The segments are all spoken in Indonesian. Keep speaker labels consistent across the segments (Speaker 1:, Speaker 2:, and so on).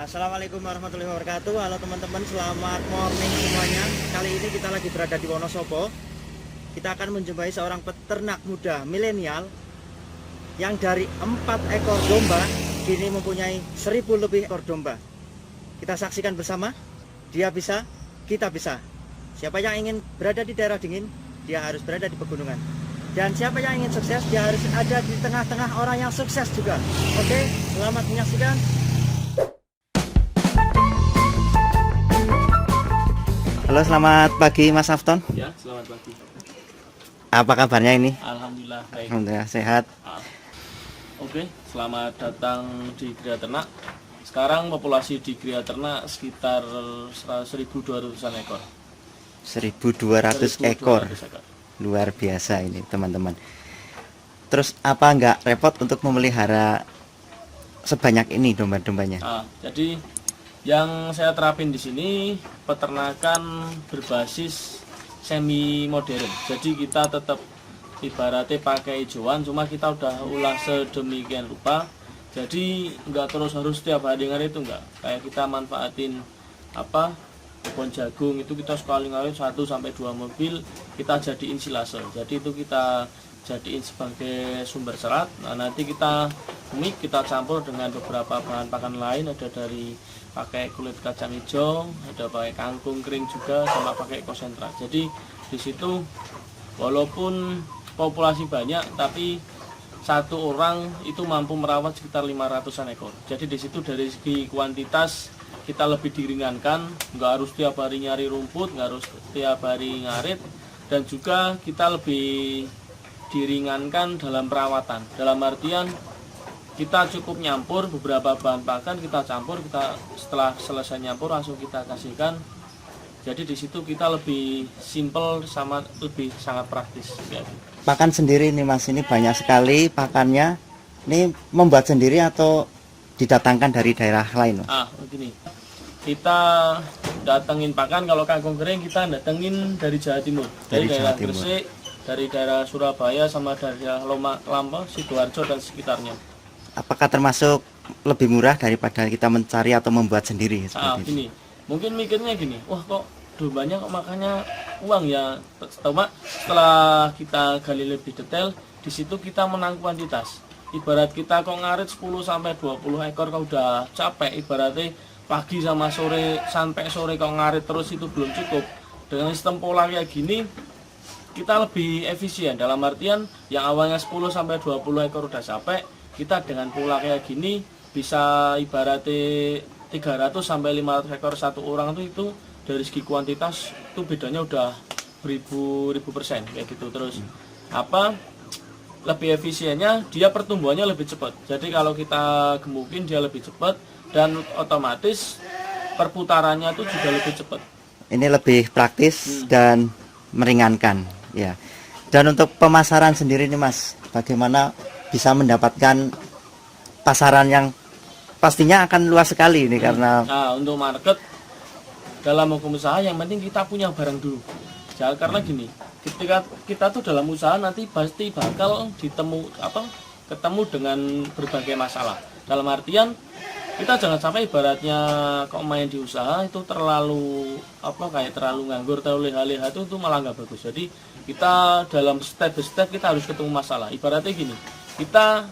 Speaker 1: Assalamualaikum warahmatullahi wabarakatuh. Halo teman-teman, selamat morning semuanya. Kali ini kita lagi berada di Wonosobo. Kita akan menjumpai seorang peternak muda milenial yang dari 4 ekor domba kini mempunyai 1000 lebih ekor domba. Kita saksikan bersama. Dia bisa, kita bisa. Siapa yang ingin berada di daerah dingin, dia harus berada di pegunungan. Dan siapa yang ingin sukses, dia harus ada di tengah-tengah orang yang sukses juga. Oke, selamat menyaksikan. Halo, selamat pagi Mas Afton.
Speaker 2: Ya, selamat pagi.
Speaker 1: Apa kabarnya ini?
Speaker 2: Alhamdulillah baik.
Speaker 1: Alhamdulillah sehat.
Speaker 2: Oke, selamat datang di Gria Ternak. Sekarang populasi di Gria Ternak sekitar 1.200-an ekor.
Speaker 1: 1.200 ekor. Luar biasa ini teman-teman. Terus apa nggak repot untuk memelihara sebanyak ini domba-dombanya?
Speaker 2: Jadi yang saya terapin di sini peternakan berbasis semi modern. Jadi kita tetap ibaratnya pakai hijauan, cuma kita udah ulah sedemikian rupa. Jadi nggak terus harus setiap hari ngarit itu enggak. Kayak kita manfaatin kebun jagung itu kita sekali ngarit 1-2 mobil, kita jadiin silase. Jadi itu kita jadiin sebagai sumber serat. Nah, nanti kita mix, kita campur dengan beberapa bahan pakan lain, ada dari pakai kulit kacang hijau, ada pakai kangkung kering juga, sama pakai konsentrat. Jadi di situ walaupun populasi banyak, tapi satu orang itu mampu merawat sekitar 500-an ekor. Jadi di situ dari segi kuantitas kita lebih diringankan, nggak harus tiap hari nyari rumput, nggak harus tiap hari ngarit, dan juga kita lebih diringankan dalam perawatan. Dalam artian kita cukup nyampur beberapa bahan pakan, kita campur, kita setelah selesai nyampur langsung kita kasihkan. Jadi di situ kita lebih simple sama lebih sangat praktis.
Speaker 1: Pakan sendiri nih Mas, ini banyak sekali pakannya. Ini membuat sendiri atau didatangkan dari daerah lain?
Speaker 2: Begini. Kita datengin pakan, kalau kangkung kering kita datengin dari Jawa Timur. Dari daerah Gresik, dari daerah Surabaya, sama dari daerah Lampung, Sidoarjo dan sekitarnya.
Speaker 1: Apakah termasuk lebih murah daripada kita mencari atau membuat sendiri?
Speaker 2: Gini, mungkin mikirnya gini, wah kok dombanya kok makannya uang ya. Setelah kita gali lebih detail, di situ kita menang kuantitas. Ibarat kita kok ngarit 10-20 ekor kok udah capek, ibaratnya pagi sama sore sampai sore kok ngarit terus itu belum cukup. Dengan sistem pola kayak gini kita lebih efisien, dalam artian yang awalnya 10-20 ekor udah capek, kita dengan pola kayak gini bisa ibaratnya 300-500 ekor satu orang itu dari segi kuantitas itu bedanya udah ribu% kayak gitu. Terus lebih efisiennya, dia pertumbuhannya lebih cepat. Jadi kalau kita gemukin dia lebih cepat, dan otomatis perputarannya itu juga lebih cepat. Ini
Speaker 1: lebih praktis dan meringankan ya. Dan untuk pemasaran sendiri nih Mas, bagaimana bisa mendapatkan pasaran yang pastinya akan luas sekali ini karena
Speaker 2: untuk market dalam hukum usaha yang penting kita punya barang dulu. Jangan karena gini, ketika kita tuh dalam usaha nanti pasti bakal ketemu dengan berbagai masalah. Dalam artian kita jangan sampai ibaratnya kok main di usaha itu terlalu terlalu nganggur, terlalu leha-leha, itu malah nggak bagus. Jadi kita dalam step by step kita harus ketemu masalah. Ibaratnya gini, kita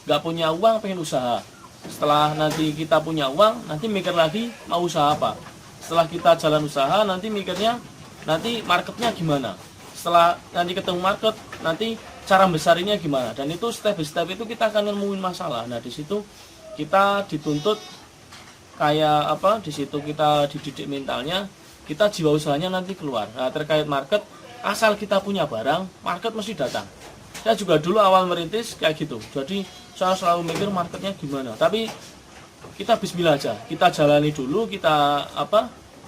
Speaker 2: nggak punya uang pengen usaha. Setelah nanti kita punya uang, nanti mikir lagi mau usaha apa. Setelah kita jalan usaha, nanti mikirnya nanti marketnya gimana. Setelah nanti ketemu market, nanti cara besarinnya gimana. Dan itu step by step itu kita akan nemuin masalah. Nah di situ kita dituntut kayak di situ kita dididik mentalnya, kita jiwa usahanya nanti keluar. Nah terkait market, asal kita punya barang, market mesti datang. Saya juga dulu awal merintis kayak gitu. Jadi saya selalu mikir marketnya gimana. Tapi kita bismillah aja, kita jalani dulu, kita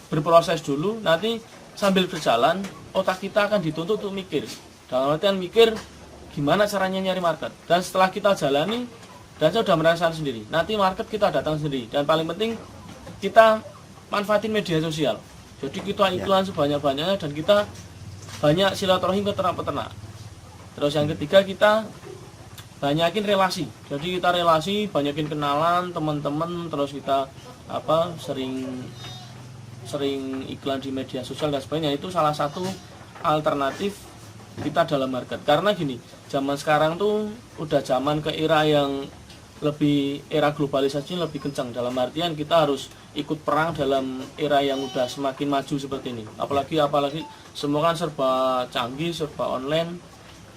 Speaker 2: berproses dulu. Nanti sambil berjalan otak kita akan dituntut untuk mikir. Dalam artian mikir gimana caranya nyari market. Dan setelah kita jalani, dan saya sudah merasakan sendiri, nanti market kita datang sendiri. Dan paling penting kita manfaatin media sosial. Jadi kita iklan sebanyak-banyaknya, dan kita banyak silaturahim ke ternak-peternak. Terus yang ketiga, kita banyakin relasi. Jadi kita relasi, banyakin kenalan teman-teman, terus kita sering iklan di media sosial dan sebagainya, itu salah satu alternatif kita dalam market. Karena gini, zaman sekarang tuh udah zaman ke era yang lebih, era globalisasi lebih kencang, dalam artian kita harus ikut perang dalam era yang udah semakin maju seperti ini. Apalagi semua kan serba canggih, serba online,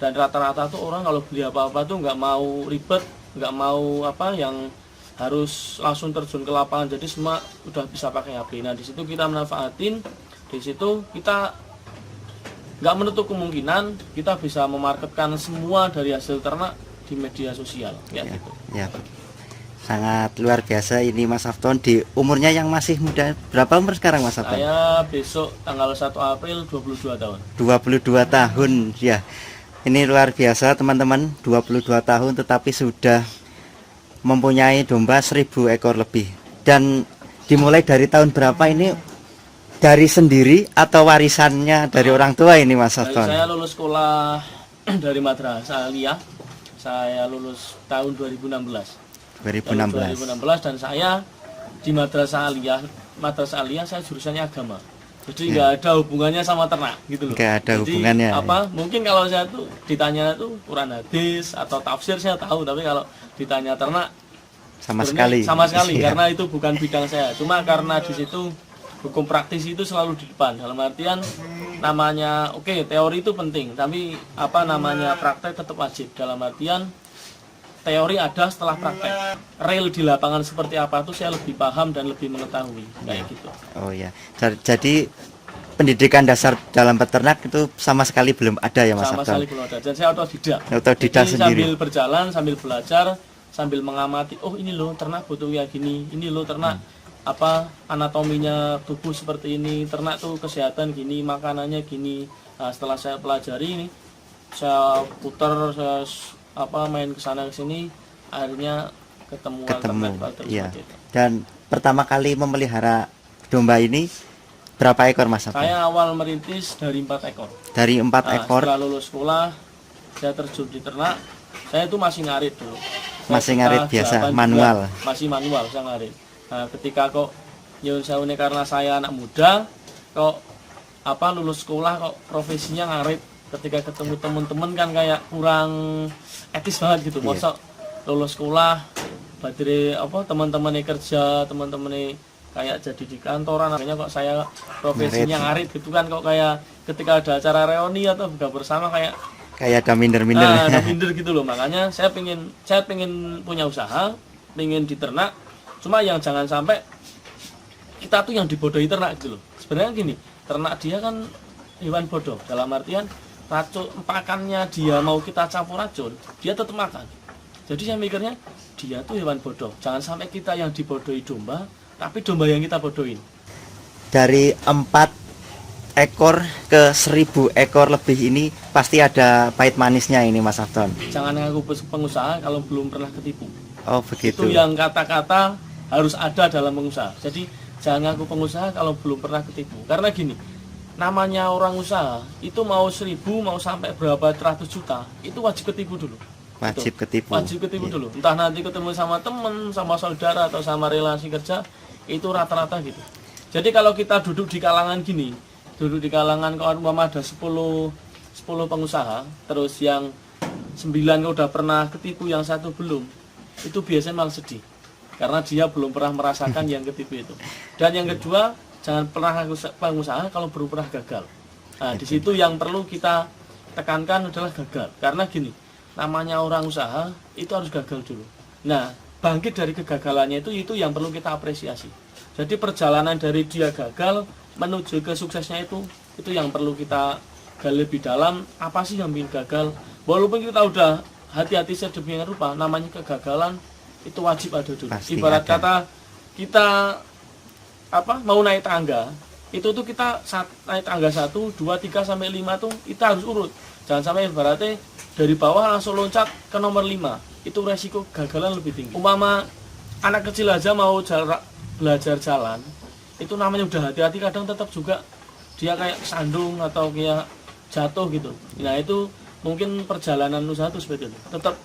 Speaker 2: dan rata-rata tuh orang kalau beli apa-apa tuh nggak mau ribet, nggak mau yang harus langsung terjun ke lapangan, jadi semua udah bisa pakai HP. Nah di situ kita manfaatin, di situ kita nggak menutup kemungkinan kita bisa memarketkan semua dari hasil ternak di media sosial, gitu.
Speaker 3: Ya, sangat luar biasa ini Mas Afton, di umurnya yang masih muda. Berapa umur sekarang Mas Afton?
Speaker 2: Saya besok tanggal 1 April 22 tahun.
Speaker 3: 22 tahun ya. Ini luar biasa teman-teman, 22 tahun tetapi sudah mempunyai domba 1000 ekor lebih. Dan dimulai dari tahun berapa ini? Dari sendiri atau warisannya dari orang tua ini Mas Afton?
Speaker 2: Saya lulus sekolah dari Madrasah Aliyah. Saya lulus tahun 2016.
Speaker 3: 2016
Speaker 2: dan saya di Madrasah Aliyah saya jurusannya agama. Jadi nggak ada hubungannya sama ternak gitu loh.
Speaker 3: Nggak ada
Speaker 2: jadi,
Speaker 3: hubungannya.
Speaker 2: Mungkin kalau saya tuh ditanya tuh Quran hadis atau tafsir saya tahu, tapi kalau ditanya ternak
Speaker 3: sama sekali
Speaker 2: ya. Karena itu bukan bidang saya. Cuma karena di situ hukum praktis itu selalu di depan. Dalam artian namanya teori itu penting, tapi praktek tetap wajib. Dalam artian teori ada setelah praktek. Real di lapangan seperti apa itu saya lebih paham dan lebih mengetahui, kayak gitu.
Speaker 3: Oh ya. Jadi pendidikan dasar dalam peternak itu sama sekali belum ada ya Mas Afton?
Speaker 2: Sama sekali belum ada. Dan saya otodidak.
Speaker 3: Otodidak sendiri.
Speaker 2: Sambil berjalan, sambil belajar, sambil mengamati. Oh ini loh ternak butuh ya gini. Ini loh ternak anatominya tubuh seperti ini. Ternak tuh kesehatan gini, makanannya gini. Nah, setelah saya pelajari ini, saya putar, saya main ke sana ke sini, akhirnya ketemu
Speaker 3: ya. Dan pertama kali memelihara domba ini berapa ekor Mas Afton?
Speaker 2: Saya awal merintis dari 4 ekor.
Speaker 3: Dari 4 ekor.
Speaker 2: Setelah lulus sekolah, saya terjun di ternak. Saya itu masih ngarit dulu.
Speaker 3: Masih ngarit biasa, manual.
Speaker 2: Masih manual, saya ngarit. Nah, ketika nyun sewu karena saya anak muda, lulus sekolah profesinya ngarit. Ketika ketemu teman-teman kan kayak kurang etis banget gitu. Masa lulus sekolah badire teman-teman kerja, teman-teman kayak jadi di kantoran, akhirnya kok saya profesinya ngarit gitu kan, kok kayak ketika ada acara reuni atau buka bersama kayak
Speaker 3: ada minder-minder.
Speaker 2: Ada minder gitu loh. Makanya saya pengen punya usaha, pengen di ternak. Cuma yang jangan sampai kita tuh yang dibodohi ternak gitu loh. Sebenarnya gini, ternak dia kan hewan bodoh, dalam artian racun pakannya dia mau kita campur racun, dia tetap makan. Jadi saya mikirnya dia tuh hewan bodoh. Jangan sampai kita yang dibodohi domba, tapi domba yang kita bodohin.
Speaker 3: Dari 4 ekor ke 1000 ekor lebih ini pasti ada pahit manisnya ini Mas Afton.
Speaker 2: Jangan ngaku pengusaha kalau belum pernah ketipu.
Speaker 3: Oh begitu.
Speaker 2: Itu yang kata-kata harus ada dalam pengusaha. Jadi jangan ngaku pengusaha kalau belum pernah ketipu. Karena gini, namanya orang usaha itu mau 1000 mau sampai berapa ratus juta itu wajib ketipu dulu.
Speaker 3: Wajib ketipu.
Speaker 2: Wajib ketipu dulu. Entah nanti ketemu sama temen, sama saudara atau sama relasi kerja, itu rata-rata gitu. Jadi kalau kita duduk di kalangan gini, duduk di kalangan kalau ada 10 pengusaha, terus yang 9 udah pernah ketipu, yang 1 belum, itu biasanya malah sedih. Karena dia belum pernah merasakan yang ketipu itu. Dan yang kedua, jangan pernah pengusaha kalau belum pernah gagal. Nah, di situ yang perlu kita tekankan adalah gagal. Karena gini, namanya orang usaha itu harus gagal dulu. Nah, bangkit dari kegagalannya itu yang perlu kita apresiasi. Jadi perjalanan dari dia gagal menuju ke suksesnya itu yang perlu kita gali lebih dalam. Apa sih yang bikin gagal? Walaupun kita udah hati-hati sedemikian rupa, namanya kegagalan itu wajib ada dulu.
Speaker 3: Pasti
Speaker 2: ibarat
Speaker 3: ada.
Speaker 2: kata kita mau naik tangga, itu tuh kita naik tangga 1, 2, 3 sampai 5 tuh kita harus urut. Jangan sampai ibaratnya dari bawah langsung loncat ke nomor 5. Itu resiko gagalan lebih tinggi. Umpama anak kecil aja mau belajar jalan, itu namanya udah hati-hati, kadang tetap juga dia kayak sandung atau kayak jatuh gitu. Nah itu mungkin perjalanan usaha itu seperti itu. Tetap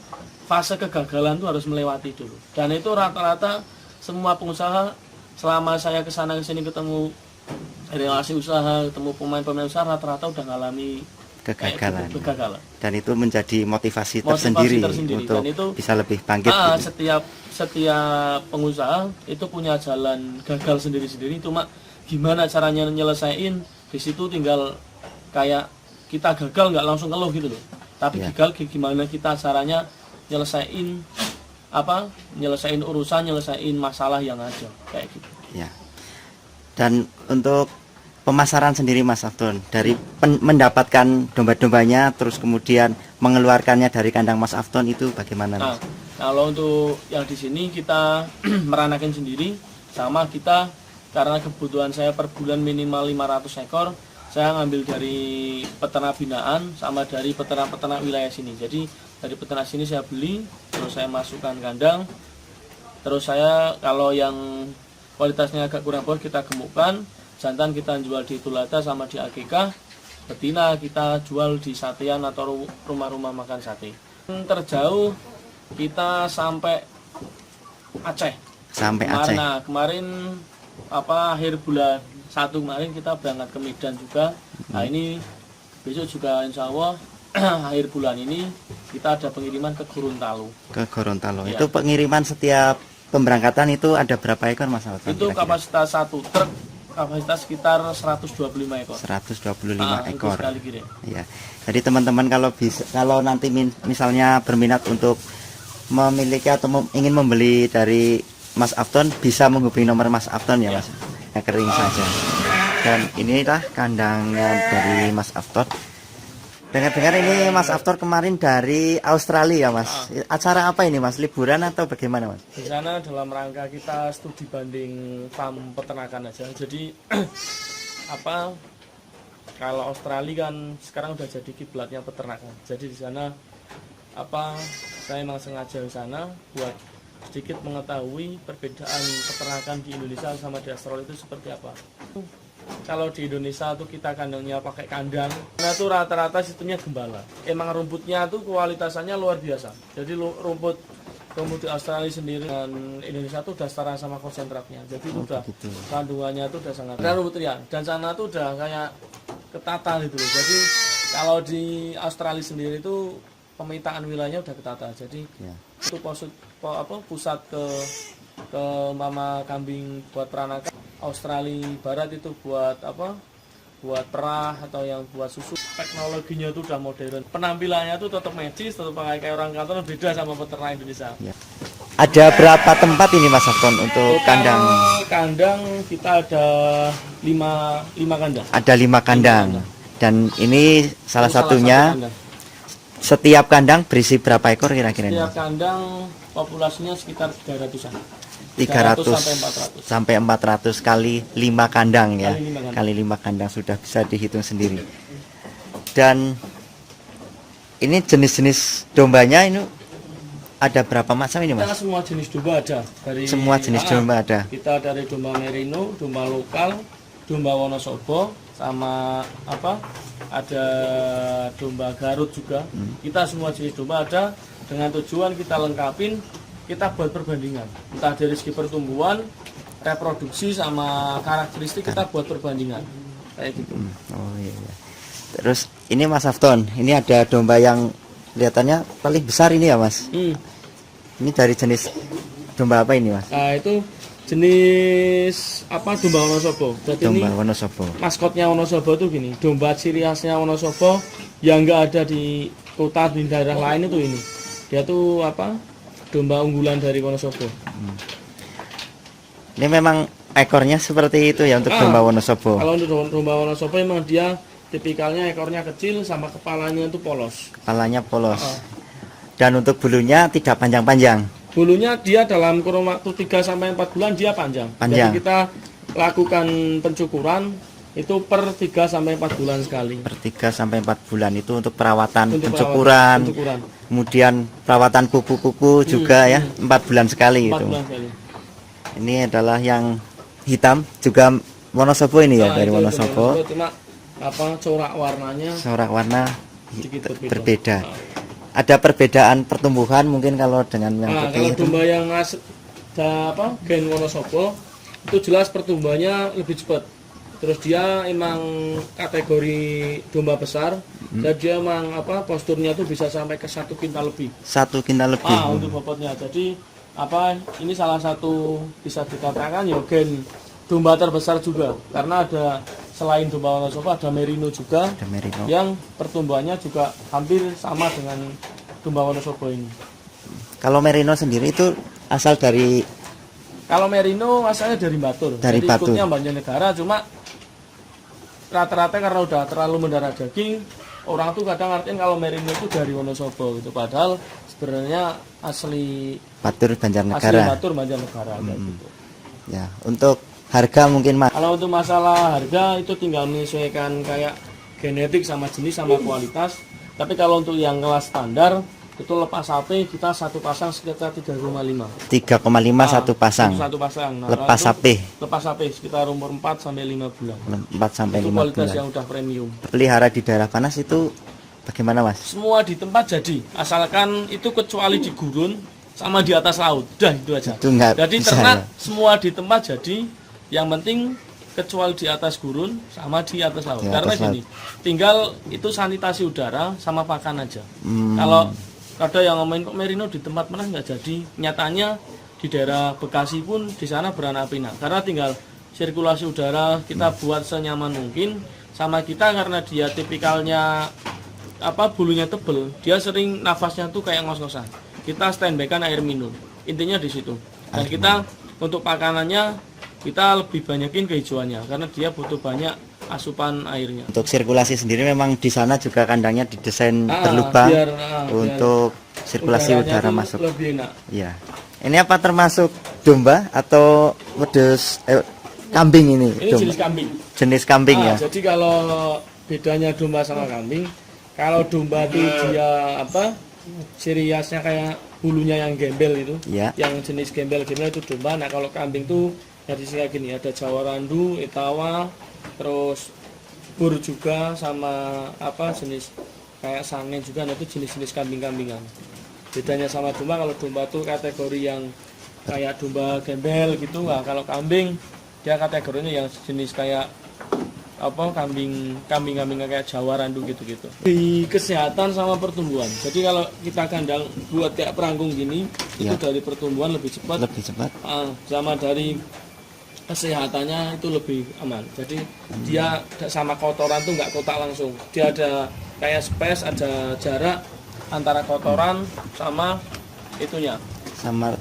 Speaker 2: fase kegagalan itu harus melewati dulu. Dan itu rata-rata semua pengusaha selama saya kesana kesini ketemu relasi usaha, ketemu pemain-pemain usaha, rata-rata udah ngalami kegagalan.
Speaker 3: Dan itu menjadi motivasi tersendiri untuk
Speaker 2: dan itu,
Speaker 3: bisa lebih bangkit gitu.
Speaker 2: setiap pengusaha itu punya jalan gagal sendiri-sendiri, cuma gimana caranya nyelesain di situ tinggal kayak kita gagal nggak langsung ngeluh gitu loh, tapi gagal gimana kita caranya nyelesain urusan, nyelesain masalah yang ada kayak gitu
Speaker 3: ya. Dan untuk pemasaran sendiri Mas Afton, dari mendapatkan domba-dombanya terus kemudian mengeluarkannya dari kandang Mas Afton itu bagaimana Mas?
Speaker 2: Kalau untuk yang di sini kita meranakan sendiri, sama kita karena kebutuhan saya per bulan minimal 500 ekor, saya ngambil dari peternak binaan sama dari peternak-peternak wilayah sini. Jadi dari peternak sini saya beli, terus saya masukkan kandang, terus saya kalau yang kualitasnya agak kurang bagus kita gemukkan, jantan kita jual di Tulada sama di AGK, betina kita jual di satean atau rumah-rumah makan sate. Terjauh kita sampai Aceh.
Speaker 3: Sampai Aceh.
Speaker 2: Nah, kemarin akhir bulan 1 kemarin kita berangkat ke Medan juga. Nah, ini besok juga insya Allah akhir bulan ini kita ada pengiriman ke Gorontalo.
Speaker 3: Ke Gorontalo.
Speaker 2: Ya.
Speaker 3: Itu pengiriman setiap pemberangkatan itu ada berapa ekor Mas Afton?
Speaker 2: Itu kira-kira kapasitas 1 truk, kapasitas sekitar 125 ekor.
Speaker 3: 125 ekor. Ya. Jadi teman-teman kalau nanti misalnya berminat untuk memiliki atau ingin membeli dari Mas Afton, bisa menghubungi nomor Mas Afton ya Mas. Ya, kering saja. Dan inilah kandangnya dari Mas Afton. Dengar-dengar ini Mas Afton kemarin dari Australia Mas. Acara apa ini Mas? Liburan atau bagaimana Mas?
Speaker 2: Di sana dalam rangka kita studi banding farm peternakan aja. Jadi kalau Australia kan sekarang udah jadi kiblatnya peternakan. Jadi di sana saya memang sengaja di sana buat sedikit mengetahui perbedaan peternakan di Indonesia sama di Australia itu seperti apa. Kalau di Indonesia tuh kita kandangnya pakai kandang, nah tuh rata-rata situnya gembala. Emang rumputnya tuh kualitasannya luar biasa. Jadi rumput di Australia sendiri dan Indonesia tuh udah setara sama konsentratnya. Jadi itu udah kandungannya tuh udah sangat. Dan rumput ya, dan sana tuh udah kayak ketata gitu loh. Jadi kalau di Australia sendiri itu pemetaan wilayahnya udah ketata. Jadi itu pusat ke mama kambing buat peranakan. Australia Barat itu buat buat perah atau yang buat susu. Teknologinya itu udah modern. Penampilannya tuh tetap medis, tetap kayak orang kantor, beda sama peternak Indonesia. Ya.
Speaker 3: Ada berapa tempat ini Mas Afton untuk kandang?
Speaker 2: Kandang kita ada 5 kandang.
Speaker 3: Ada 5 kandang. Dan ini salah satunya. Setiap kandang berisi berapa ekor kira-kira?
Speaker 2: Setiap kandang populasinya sekitar 300-an.
Speaker 3: 300 sampai 400 kali 5 kandang ya. Kali 5 kandang sudah bisa dihitung sendiri. Dan ini jenis-jenis dombanya ini ada berapa macam ini Mas?
Speaker 2: Kita semua jenis domba ada.
Speaker 3: Semua jenis domba ada.
Speaker 2: Kita dari domba merino, domba lokal, domba Wonosobo, sama ada domba Garut juga. Kita semua jenis domba ada, dengan tujuan kita lengkapin, kita buat perbandingan, entah dari segi pertumbuhan, reproduksi sama karakteristik, kita buat perbandingan kayak gitu.
Speaker 3: Oh iya. Terus ini Mas Afton, ini ada domba yang kelihatannya paling besar ini ya Mas. Ini dari jenis domba apa ini Mas?
Speaker 2: Nah itu jenis domba Wonosobo. Jadi domba ini
Speaker 3: Wonosobo.
Speaker 2: Maskotnya Wonosobo tuh gini, domba ciri khasnya Wonosobo yang enggak ada di kota di daerah lain itu ini. Dia tuh domba unggulan dari Wonosobo.
Speaker 3: Ini memang ekornya seperti itu ya untuk domba Wonosobo.
Speaker 2: Kalau untuk domba Wonosobo memang dia tipikalnya ekornya kecil sama kepalanya itu polos.
Speaker 3: Kepalanya polos. Dan untuk bulunya tidak panjang-panjang.
Speaker 2: Bulunya dia dalam kurun waktu 3-4 bulan dia panjang. Jadi kita lakukan pencukuran itu per 3-4 bulan sekali. Per
Speaker 3: 3-4 bulan itu untuk perawatan, pencukuran. Kemudian perawatan kuku-kuku juga ya, 4 bulan sekali 4 bulan sekali. Ini adalah yang hitam juga Wonosobo ini ya, dari Wonosobo.
Speaker 2: Cuma corak warnanya.
Speaker 3: Corak warna berbeda. Ada perbedaan pertumbuhan mungkin kalau dengan yang putih.
Speaker 2: Kalau domba yang gen Wonosobo itu jelas pertumbuhannya lebih cepat. Terus dia emang kategori domba besar dan dia emang posturnya tuh bisa sampai ke 1 kintal lebih.
Speaker 3: 1 kintal lebih.
Speaker 2: Untuk bobotnya. Jadi ini salah satu bisa dikatakan ya gen domba terbesar juga, karena ada selain domba Wonosobo ada Merino juga.
Speaker 3: Ada Merino.
Speaker 2: Yang pertumbuhannya juga hampir sama dengan domba Wonosobo ini.
Speaker 3: Kalau Merino sendiri itu asal dari
Speaker 2: Kalau Merino asalnya dari Batur.
Speaker 3: Dari
Speaker 2: jadi
Speaker 3: Batur.
Speaker 2: ikutnya Banjarnegara, cuma rata-rata karena udah terlalu mendarah daging, orang tuh kadang ngertiin kalau Merino itu dari Wonosobo gitu, padahal sebenarnya asli
Speaker 3: Batur Banjarnegara.
Speaker 2: Batur Banjarnegara kayak gitu.
Speaker 3: Ya, untuk harga mungkin Mas.
Speaker 2: Kalau untuk masalah harga itu tinggal menyesuaikan kayak genetik sama jenis sama kualitas. Tapi kalau untuk yang kelas standar itu lepas sapi kita satu pasang sekitar 3,5.
Speaker 3: 3,5 satu pasang.
Speaker 2: Satu pasang. Nah,
Speaker 3: Lepas sapi.
Speaker 2: Lepas sapi sekitar umur 4 sampai 5 bulan.
Speaker 3: 4 sampai
Speaker 2: Itu
Speaker 3: 5
Speaker 2: kualitas
Speaker 3: bulan.
Speaker 2: yang udah premium.
Speaker 3: Pelihara di daerah panas itu bagaimana Mas?
Speaker 2: Semua di tempat jadi, asalkan itu kecuali di gurun sama di atas laut. Udah itu aja.
Speaker 3: Itu nggak
Speaker 2: Jadi
Speaker 3: bisa,
Speaker 2: ternak
Speaker 3: ya?
Speaker 2: semua di tempat jadi, yang penting kecuali di atas gurun sama di atas laut.
Speaker 3: Di
Speaker 2: Karena
Speaker 3: atas
Speaker 2: gini, tinggal itu sanitasi udara sama pakan aja. Kalau ada yang ngomongin kok Merino di tempat mana nggak jadi, nyatanya di daerah Bekasi pun di sana beranak pinak. Karena tinggal sirkulasi udara kita buat senyaman mungkin, sama kita karena dia tipikalnya bulunya tebel, dia sering nafasnya tuh kayak ngos-ngosan. Kita standby kan air minum, intinya di situ. Dan kita untuk pakanannya kita lebih banyakin kehijauannya karena dia butuh banyak asupan airnya.
Speaker 3: Untuk sirkulasi sendiri memang di sana juga kandangnya didesain berlubang
Speaker 2: biar
Speaker 3: untuk sirkulasi udara
Speaker 2: tuh
Speaker 3: masuk.
Speaker 2: lebih enak.
Speaker 3: Iya. Ini apa termasuk domba atau wedus kambing ini?
Speaker 2: Ini
Speaker 3: Domba.
Speaker 2: jenis kambing.
Speaker 3: Jenis kambing ya.
Speaker 2: Jadi kalau bedanya domba sama kambing, kalau domba itu dia ciri khasnya kayak bulunya yang gembel itu,
Speaker 3: Iya.
Speaker 2: yang jenis gembel-gembel itu domba. Nah kalau kambing tuh dari sini kayak gini, ada Jawa Randu, Etawa, terus bur juga sama jenis kayak sangen juga. Nah itu jenis-jenis kambing-kambingan. Bedanya sama domba, kalau domba tuh kategori yang kayak domba gembel gitu. Nah kalau kambing dia kategorinya yang jenis kayak kambing kayak Jawa Randu gitu-gitu. Di kesehatan sama pertumbuhan. Jadi kalau kita kandang buat kayak perangkung gini, itu dari pertumbuhan lebih cepat.
Speaker 3: Lebih cepat.
Speaker 2: Sama dari kesehatannya itu lebih aman. Jadi dia sama kotoran tuh nggak kotak langsung. Dia ada kayak space, ada jarak antara kotoran sama itunya.
Speaker 3: Sama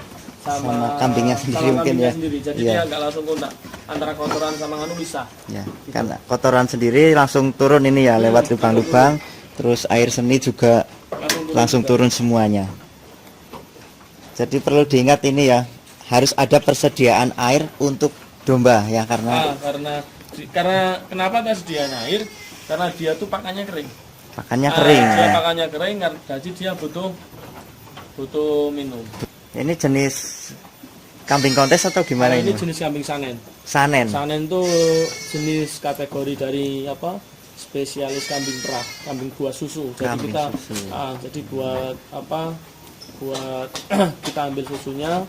Speaker 3: kambingnya sendiri mungkin ya.
Speaker 2: Jadi dia nggak langsung kontak antara kotoran sama bisa.
Speaker 3: Ya, karena kotoran sendiri langsung turun ini ya lewat lubang-lubang, terus air seni juga langsung turun semuanya. Jadi perlu diingat ini ya, harus ada persediaan air untuk domba ya karena
Speaker 2: kenapa persediaan air? Karena dia tuh pakannya kering.
Speaker 3: pakannya kering
Speaker 2: Dia
Speaker 3: ya.
Speaker 2: pakannya kering, jadi dia butuh minum.
Speaker 3: Ini jenis kambing kontes atau gimana
Speaker 2: Ini
Speaker 3: ini?
Speaker 2: jenis kambing sanen.
Speaker 3: Sanen.
Speaker 2: Sanen tuh jenis kategori dari spesialis kambing perah, kambing buah susu. Jadi
Speaker 3: Kambing
Speaker 2: kita
Speaker 3: susu.
Speaker 2: jadi buat buat kita ambil susunya,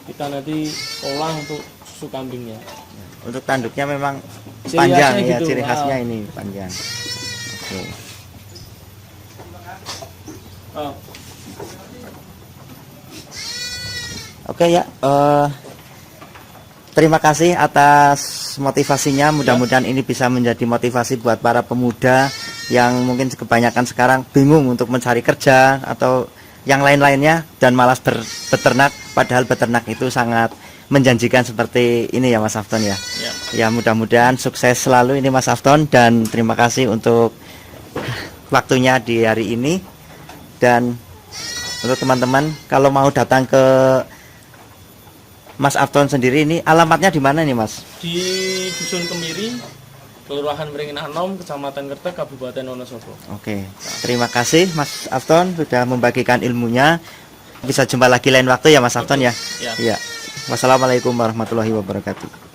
Speaker 2: kita nanti olah untuk susu kambingnya.
Speaker 3: Untuk tanduknya memang
Speaker 2: Ciri
Speaker 3: panjang
Speaker 2: khasnya
Speaker 3: ya,
Speaker 2: gitu.
Speaker 3: ciri khasnya ini panjang. Oke. Oke ya, terima kasih atas motivasinya. Mudah-mudahan ini bisa menjadi motivasi buat para pemuda yang mungkin kebanyakan sekarang bingung untuk mencari kerja atau yang lain-lainnya dan malas beternak. Padahal beternak itu sangat menjanjikan seperti ini ya Mas Afton ya. Ya mudah-mudahan sukses selalu ini Mas Afton, dan terima kasih untuk waktunya di hari ini. Dan untuk teman-teman kalau mau datang ke Mas Afton sendiri, ini alamatnya di mana nih Mas?
Speaker 2: Di Dusun Kemiri, Kelurahan Beringin Anom, Kecamatan Kertek, Kabupaten Wonosobo.
Speaker 3: Oke, terima kasih Mas Afton sudah membagikan ilmunya. Bisa jumpa lagi lain waktu ya Mas Afton ya.
Speaker 2: Ya.
Speaker 3: Iya. Wassalamualaikum warahmatullahi wabarakatuh.